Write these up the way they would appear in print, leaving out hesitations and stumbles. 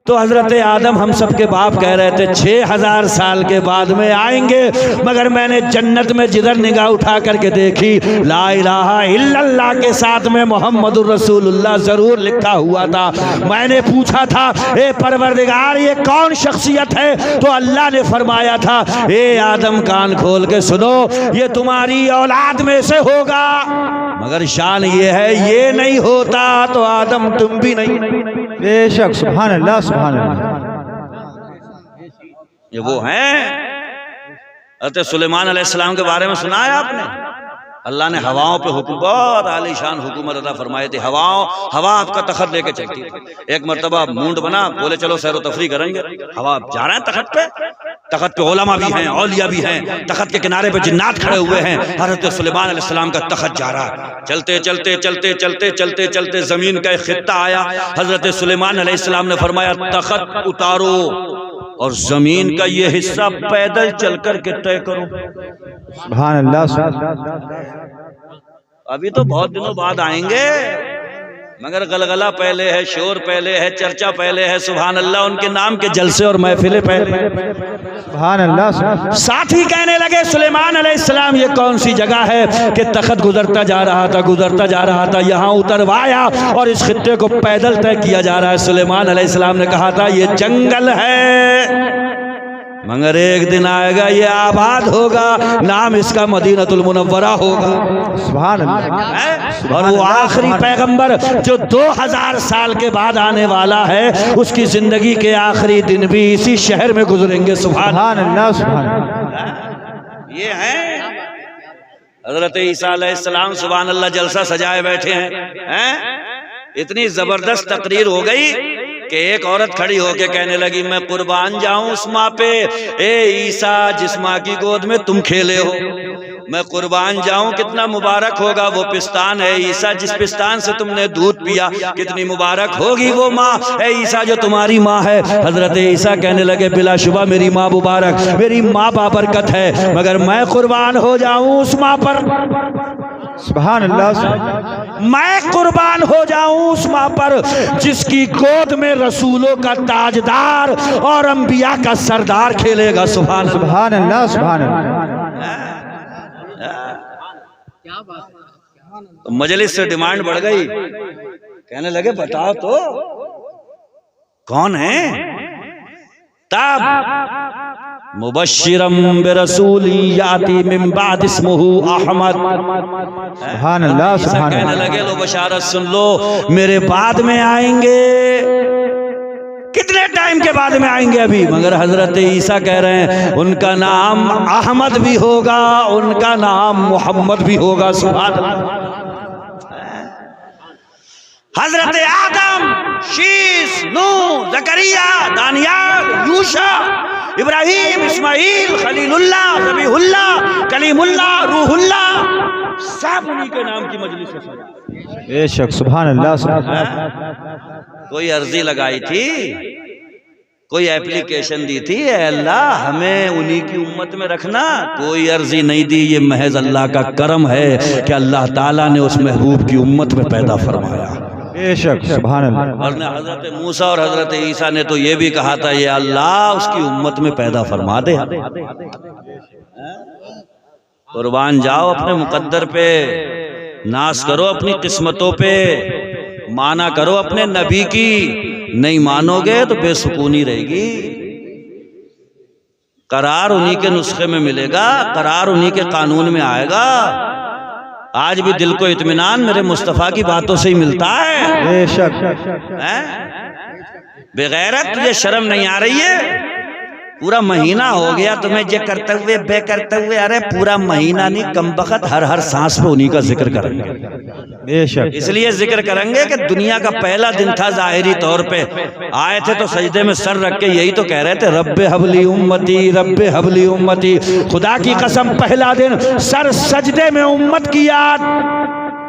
تو حضرت آدم ہم سب کے باپ کہہ رہے تھے 6000 سال کے بعد میں آئیں گے، مگر میں نے جنت میں جدھر نگاہ اٹھا کر کے دیکھی لا الہ الا اللہ کے ساتھ میں محمد الرسول اللہ ضرور لکھا ہوا تھا۔ میں نے پوچھا تھا اے پروردگار یہ کون شخصیت ہے؟ تو اللہ نے فرمایا تھا اے آدم کان کھول کے سنو، یہ تمہاری اولاد میں سے ہوگا، مگر شان یہ ہے یہ نہیں ہوتا تو آدم تم بھی نہیں۔ بے شک، سبحان اللہ سبحان اللہ۔ یہ وہ ہیں حضرت سلیمان علیہ السلام کے بارے میں سنا ہے آپ نے؟ اللہ نے ہواؤں پہ حکم، بہت عالی شان حکومت عطا فرمائے تھے۔ ہوا آپ کا تخت لے کے چلتی تھی۔ ایک مرتبہ مونڈ بنا، بولے چلو سیر و تفریح کریں گے، ہوا جا رہے ہیں تخت پہ، تخت پہ علماء بھی ہیں، اولیاء بھی ہیں، تخت کے کنارے پہ جنات کھڑے ہوئے ہیں، حضرت سلیمان علیہ السلام کا تخت جا رہا ہے۔ چلتے چلتے چلتے چلتے چلتے چلتے زمین کا ایک خطہ آیا، حضرت سلیمان علیہ السلام نے فرمایا تخت اتارو اور زمین کا یہ حصہ پیدل چل کر کے طے کرو۔ سبحان اللہ سبحان اللہ۔ ابھی تو بہت دنوں بعد آئیں گے، مگر غلغلہ پہلے ہے، شور پہلے ہے، چرچا پہلے ہے۔ سبحان اللہ، ان کے نام کے جلسے اور محفلیں پہلے۔ سبحان اللہ سبحان اللہ۔ ساتھی کہنے لگے سلیمان علیہ السلام یہ کون سی جگہ ہے کہ تخت گزرتا جا رہا تھا یہاں اتروایا اور اس خطے کو پیدل طے کیا جا رہا ہے۔ سلیمان علیہ السلام نے کہا تھا یہ جنگل ہے، مگر ایک دن آئے گا یہ آباد ہوگا، نام اس کا مدینہ المنورہ ہوگا۔ سبحان اللہ۔ اور وہ آخری پیغمبر جو 2000 سال کے بعد آنے والا ہے، اس کی زندگی کے آخری دن بھی اسی شہر میں گزریں گے۔ سبحان اللہ سبحان اللہ۔ یہ ہیں حضرت عیسیٰ علیہ السلام، سبحان اللہ، جلسہ سجائے بیٹھے ہیں۔ اتنی زبردست تقریر ہو گئی کہ ایک عورت کھڑی ہو کے کہنے لگی میں قربان جاؤں اس ماں پہ، اے عیسیٰ جس ماں کی گود میں تم کھیلے ہو، میں قربان جاؤں، کتنا مبارک ہوگا وہ پستان ہے عیسیٰ جس پستان سے تم نے دودھ پیا، کتنی مبارک ہوگی وہ ماں اے عیسیٰ جو تمہاری ماں ہے۔ حضرت عیسیٰ کہنے لگے بلا شبہ میری ماں مبارک، میری ماں بابرکت ہے، مگر میں قربان ہو جاؤں اس ماں پر، سبحان اللہ۔ میں قربان ہو جاؤں اس ماں پر جس کی گود میں رسولوں کا تاجدار اور انبیاء کا سردار کھیلے گا۔ سبحان اللہ سبحان اللہ سبحان اللہ۔ مجلس سے ڈیمانڈ بڑھ گئی، کہنے لگے بتاؤ تو کون ہے؟ تب مبشرم برسول یاتی من بعد اسمہ احمد، سبحان اللہ سبحان کہنے اللہ۔ لگے لو بشارت سن لو میرے بعد میں آئیں گے، کتنے ٹائم کے بعد میں آئیں گے ابھی، مگر حضرت عیسیٰ کہہ رہے ہیں ان کا نام احمد بھی ہوگا، ان کا نام محمد بھی ہوگا۔ سبحان اللہ۔ حضرت آدم، شیس، نوح، زکریا، دانیال، یوشع، ابراہیم، اسماعیل، خلیل اللہ، ذبیح اللہ، کلیم اللہ، روح اللہ، سب انہی کے نام کی مجلس ہے۔ بے شک، سبحان اللہ سبحان اللہ۔ کوئی عرضی لگائی تھی، کوئی اپلیکیشن دی تھی اے اللہ ہمیں انہی کی امت میں رکھنا؟ کوئی عرضی نہیں دی، یہ محض اللہ کا کرم ہے کہ اللہ تعالیٰ نے اس محبوب کی امت میں پیدا فرمایا۔ بے شک، سبحان اللہ۔ ورنہ حضرت موسیٰ اور حضرت عیسیٰ نے تو یہ بھی کہا تھا یہ اللہ اس کی امت میں پیدا فرما دے۔ قربان جاؤ اپنے مقدر پہ، ناز کرو اپنی قسمتوں پہ، مانا کرو اپنے نبی کی، نہیں مانو گے تو بے سکونی رہے گی۔ قرار انہی کے نسخے میں ملے گا، قرار انہی کے قانون میں آئے گا۔ آج بھی دل کو اطمینان میرے مصطفیٰ کی باتوں سے ہی ملتا ہے۔ بے شک۔ بغیرت تجھے شرم نہیں آ رہی ہے؟ پورا مہینہ ہو گیا تمہیں یہ کرتے ہوئے بے کرتے ہوئے، ارے پورا مہینہ نہیں کم بخت ہر سانس پہ انہی کا ذکر کریں گے۔ بے شک، اس لیے ذکر کریں گے کہ دنیا کا پہلا دن تھا ظاہری طور پہ، آئے تھے تو سجدے میں سر رکھ کے یہی تو کہہ رہے تھے رب حبلی امتی رب حبلی امتی۔ خدا کی قسم پہلا دن سر سجدے میں امت کی یاد،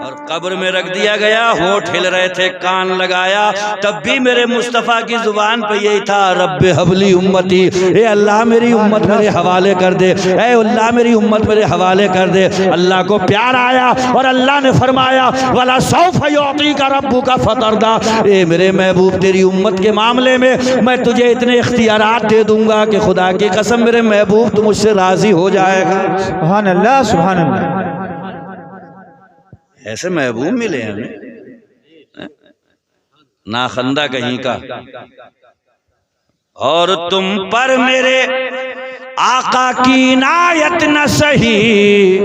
اور قبر میں رکھ دیا گیا، ہونٹ ہل رہے تھے، کان لگایا، تب بھی میرے مصطفیٰ کی زبان پہ یہی تھا، رب حبلی امتی، اے اللہ میری امت میرے حوالے کر دے، اے اللہ میری امت میرے حوالے کر دے۔ اللہ کو پیار آیا اور اللہ نے فرمایا وَلَا سَوْفَ يُعْطِيكَ رَبُّكَ فَتَرْضَىٰ، اے میرے محبوب تیری امت کے معاملے میں میں تجھے اتنے اختیارات دے دوں گا کہ خدا کی قسم میرے محبوب تو مجھ سے راضی ہو جائے گا۔ سبحان اللہ سبحان اللہ۔ ایسے محبوب ملے ہمیں، ناخندہ کہیں کا۔ اور تم پر میرے آقا کی عنایت نہ سہی،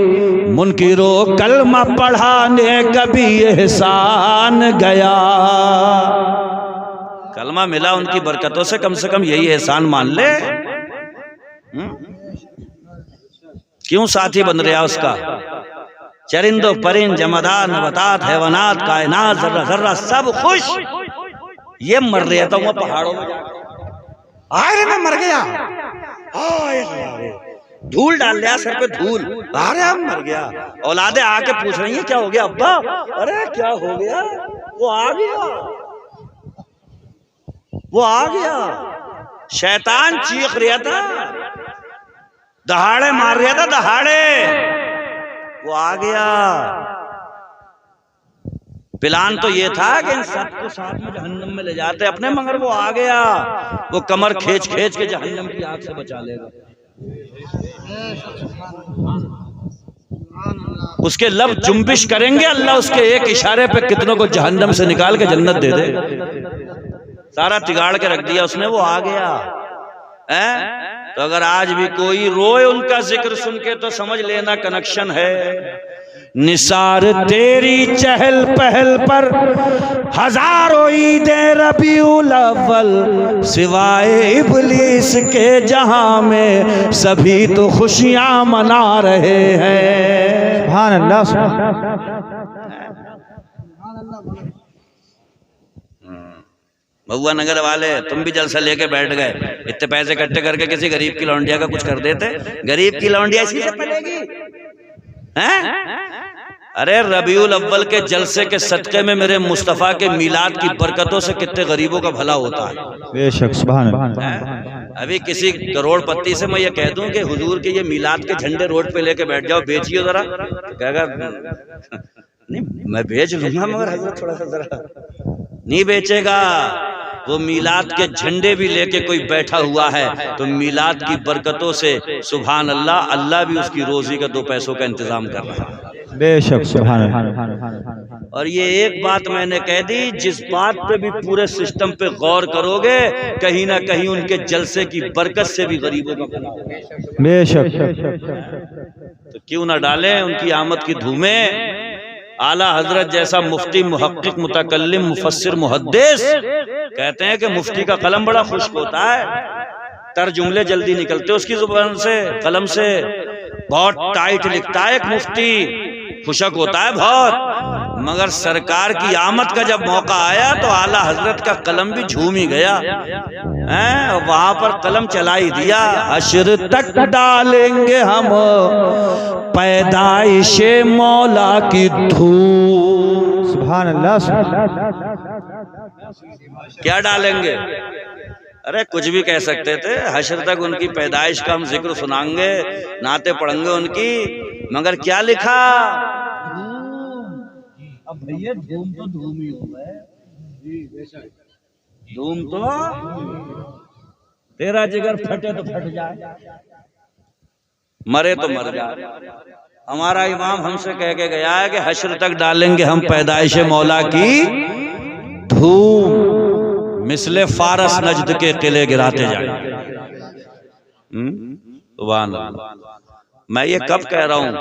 منکرو کلمہ پڑھانے کبھی احسان گیا۔ کلمہ ملا ان کی برکتوں سے کم یہی احسان مان لے۔ کیوں ساتھی بن رہا اس کا؟ چرند و پرند، جمادات، نباتات، حیوانات، کائنات، ذرہ ذرہ سب خوش۔ یہ مر رہا تھا وہ پہاڑوں میں، آئے میں مر گیا، دھول ڈال لیا سر پہ دھول، آرے مر گیا۔ اولادیں آ کے پوچھ رہی ہیں کیا ہو گیا ابا؟ ارے کیا ہو گیا؟ وہ آ گیا، وہ آ گیا۔ شیطان چیخ رہا تھا، دہاڑے مار رہا تھا، دہاڑے، وہ آ گیا۔ پلان تو یہ تھا کہ ان سب کو ساتھ میں جہنم میں لے جاتے اپنے، مگر وہ آ گیا، وہ کمر کھینچ کھینچ کے جہنم کی آگ سے بچا لے گا۔ اس کے لب جنبش کریں گے، اللہ اس کے ایک اشارے پہ کتنوں کو جہنم سے نکال کے جنت دے دے۔ سارا تگاڑ کے رکھ دیا اس نے، وہ آ گیا۔ تو اگر آج بھی کوئی روئے ان کا ذکر سن کے تو سمجھ لینا کنیکشن ہے۔ نثار تیری چہل پہل پر ہزاروں عید ربیع الاول، سوائے ابلیس کے جہاں میں سبھی تو خوشیاں منا رہے ہیں۔ سبحان اللہ سبحان اللہ۔ بھوا نگر والے تم بھی جلسہ لے کے بیٹھ گئے، اتنے پیسے اکٹھے کر کے کسی غریب کی لونڈیا کا کچھ کر دیتے؟ غریب کی لونڈیا اسی سے پلے گی؟ ارے ربیع الاول کے جلسے کے صدقے میں میرے مصطفیٰ کے میلاد کی برکتوں سے کتنے غریبوں کا بھلا ہوتا ہے۔ بے شک سبحان اللہ۔ ابھی کسی کروڑ پتی سے میں یہ کہہ دوں کہ حضور کے یہ میلاد کے جھنڈے روڈ پہ لے کے بیٹھ جاؤ، بیچیے ذرا، کہے گا نہیں میں بیچ لوں گا مگر حضرت تھوڑا سا ذرا، نہیں بیچے گا۔ وہ میلاد کے جھنڈے بھی لے کے کوئی بیٹھا ہوا ہے تو میلاد کی برکتوں سے سبحان اللہ، اللہ بھی اس کی روزی کا دو پیسوں کا انتظام کر رہا ہے۔ بے شک سبحان اللہ۔ اور یہ ایک بات میں نے کہہ دی، جس بات پہ بھی پورے سسٹم پہ غور کرو گے کہیں نہ کہیں ان کے جلسے کی برکت سے بھی غریبوں کا بھلا ہوگا۔ بے شک۔ تو کیوں نہ ڈالیں ان کی آمد کی دھومیں۔ اعلیٰ حضرت جیسا مفتی، محقق، متکلم، مفسر، محدث کہتے ہیں کہ مفتی کا قلم بڑا خشک ہوتا ہے، تر جملے جلدی نکلتے اس کی زبان سے، قلم سے، بہت ٹائٹ لکھتا ہے ایک مفتی، خشک ہوتا ہے بہت، مگر سرکار کی آمد کا جب موقع آیا تو اعلیٰ حضرت کا قلم بھی جھوم ہی گیا، وہاں پر قلم چلا ہی دیا۔ حشر تک ڈالیں گے ہم پیدائش مولا کی دھوم۔ سبحان اللہ۔ کیا ڈالیں گے؟ ارے کچھ بھی کہہ سکتے تھے، حشر تک ان کی پیدائش کا ہم ذکر سنائیں گے، نعتیں پڑھیں گے ان کی، مگر کیا لکھا؟ اب بھئیے دھوم تو دھوم ہی ہوا ہے، دھوم تو تیرا جگر پھٹے تو پھٹ جائے، مرے تو مر جائے۔ ہمارا امام ہم سے کہہ کے گیا ہے کہ حشر تک ڈالیں گے ہم پیدائش مولا کی دھوم، مثل فارس نجد کے قلعے گراتے جائیں۔ سبحان اللہ۔ میں یہ کب کہہ رہا ہوں؟